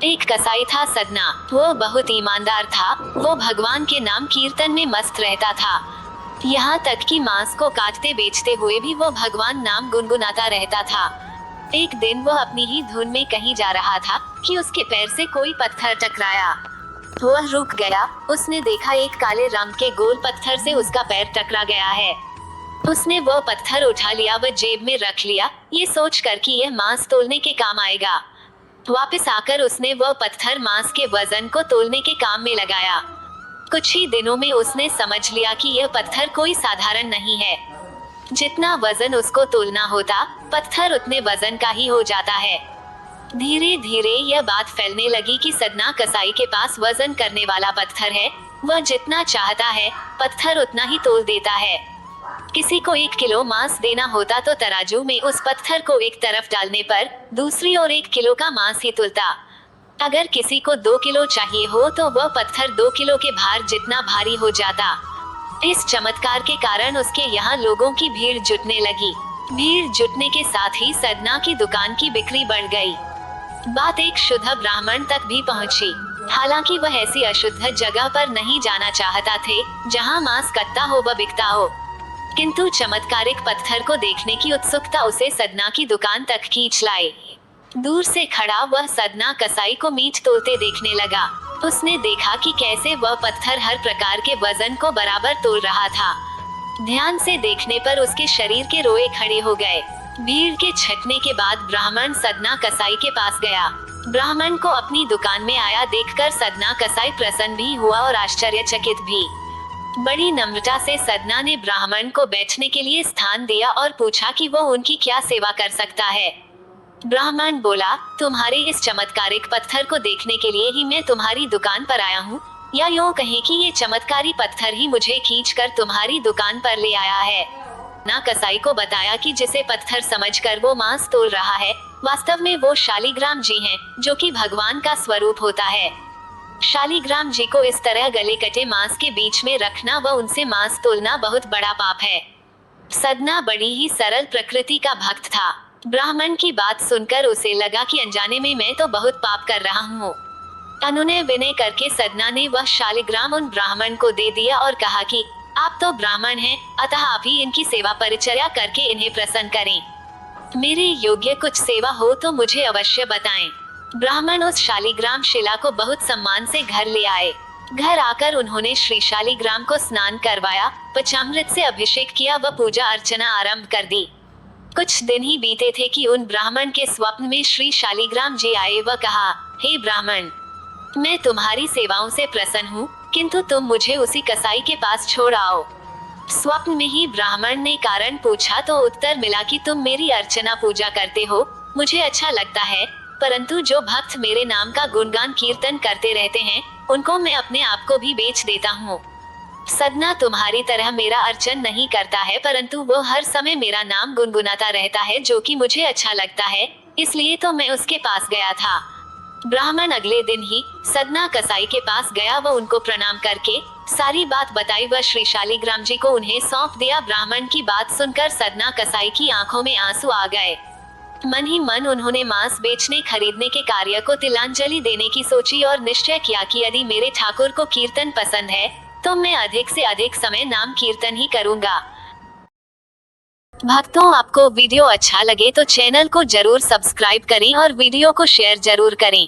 एक कसाई था सदना। वो बहुत ईमानदार था। वो भगवान के नाम कीर्तन में मस्त रहता था। यहाँ तक कि मांस को काटते बेचते हुए भी वो भगवान नाम गुनगुनाता रहता था। एक दिन वो अपनी ही धुन में कहीं जा रहा था कि उसके पैर से कोई पत्थर टकराया। वह रुक गया। उसने देखा एक काले रंग के गोल पत्थर से उसका पैर टकरा गया है। उसने वो पत्थर उठा लिया व जेब में रख लिया, ये सोचकर कि यह मांस तोलने के काम आएगा। वापस आकर उसने वह पत्थर मांस के वजन को तोलने के काम में लगाया। कुछ ही दिनों में उसने समझ लिया कि यह पत्थर कोई साधारण नहीं है। जितना वजन उसको तोलना होता, पत्थर उतने वजन का ही हो जाता है। धीरे धीरे यह बात फैलने लगी कि सदना कसाई के पास वजन करने वाला पत्थर है। वह जितना चाहता है पत्थर उतना ही तोल देता है। किसी को 1 किलो मांस देना होता तो तराजू में उस पत्थर को एक तरफ डालने पर दूसरी ओर 1 किलो का मांस ही तुलता। अगर किसी को 2 किलो चाहिए हो तो वह पत्थर 2 किलो के भार जितना भारी हो जाता। इस चमत्कार के कारण उसके यहाँ लोगों की भीड़ जुटने लगी। भीड़ जुटने के साथ ही सदना की दुकान की बिक्री बढ़ गई। बात एक शुद्ध ब्राह्मण तक भी पहुंची। हालांकि वह ऐसी अशुद्ध जगह पर नहीं जाना चाहता थे जहां मांस कच्चा हो व बिकता हो, किंतु चमत्कारिक पत्थर को देखने की उत्सुकता उसे सदना की दुकान तक खींच लाई। दूर से खड़ा वह सदना कसाई को मीट तोलते देखने लगा। उसने देखा कि कैसे वह पत्थर हर प्रकार के वजन को बराबर तोल रहा था। ध्यान से देखने पर उसके शरीर के रोए खड़े हो गए। भीड़ के छटने के बाद ब्राह्मण सदना कसाई के पास गया। ब्राह्मण को अपनी दुकान में आया देखकर सदना कसाई प्रसन्न भी हुआ और आश्चर्यचकित भी। बड़ी नम्रता से सदना ने ब्राह्मण को बैठने के लिए स्थान दिया और पूछा कि वो उनकी क्या सेवा कर सकता है। ब्राह्मण बोला, तुम्हारे इस चमत्कारिक पत्थर को देखने के लिए ही मैं तुम्हारी दुकान पर आया हूँ, या यूँ कहें कि ये चमत्कारी पत्थर ही मुझे खींचकर तुम्हारी दुकान पर ले आया है। ना कसाई को बताया कि जिसे पत्थर समझकर वो मांस तोल रहा है, वास्तव में वो शालिग्राम जी हैं, जो कि भगवान का स्वरूप होता है। शालिग्राम जी को इस तरह गले कटे मांस के बीच में रखना व उनसे मांस तोलना बहुत बड़ा पाप है। सदना बड़ी ही सरल प्रकृति का भक्त था। ब्राह्मण की बात सुनकर उसे लगा कि अनजाने में मैं तो बहुत पाप कर रहा हूँ। अनुनय विनय करके सदना ने वह शालिग्राम उन ब्राह्मण को दे दिया और कहा कि आप तो ब्राह्मण हैं, अतः आप ही इनकी सेवा परिचर्या करके इन्हें प्रसन्न करें। मेरे योग्य कुछ सेवा हो तो मुझे अवश्य बताएं। ब्राह्मण उस शालिग्राम शिला को बहुत सम्मान से घर ले आए। घर आकर उन्होंने श्री शालिग्राम को स्नान करवाया, पंचामृत से अभिषेक किया व पूजा अर्चना आरंभ कर दी। कुछ दिन ही बीते थे कि उन ब्राह्मण के स्वप्न में श्री शालिग्राम जी आए व कहा, हे ब्राह्मण, मैं तुम्हारी सेवाओं से प्रसन्न हूँ, किंतु तुम मुझे उसी कसाई के पास छोड़ आओ। स्वप्न में ही ब्राह्मण ने कारण पूछा तो उत्तर मिला कि तुम मेरी अर्चना पूजा करते हो, मुझे अच्छा लगता है, परंतु जो भक्त मेरे नाम का गुणगान कीर्तन करते रहते हैं, उनको मैं अपने आप को भी बेच देता हूँ। सदना तुम्हारी तरह मेरा अर्चन नहीं करता है, परंतु वो हर समय मेरा नाम गुनगुनाता रहता है, जो कि मुझे अच्छा लगता है, इसलिए तो मैं उसके पास गया था। ब्राह्मण अगले दिन ही सदना कसाई के पास गया व उनको प्रणाम करके सारी बात बताई व श्री शालिग्राम जी को उन्हें सौंप दिया। ब्राह्मण की बात सुनकर सदना कसाई की आंखों में आंसू आ गए। मन ही मन उन्होंने मांस बेचने खरीदने के कार्य को तिलांजलि देने की सोची और निश्चय किया कि यदि मेरे ठाकुर को कीर्तन पसंद है तो मैं अधिक से अधिक समय नाम कीर्तन ही करूंगा। भक्तों, आपको वीडियो अच्छा लगे तो चैनल को जरूर सब्सक्राइब करें और वीडियो को शेयर जरूर करें।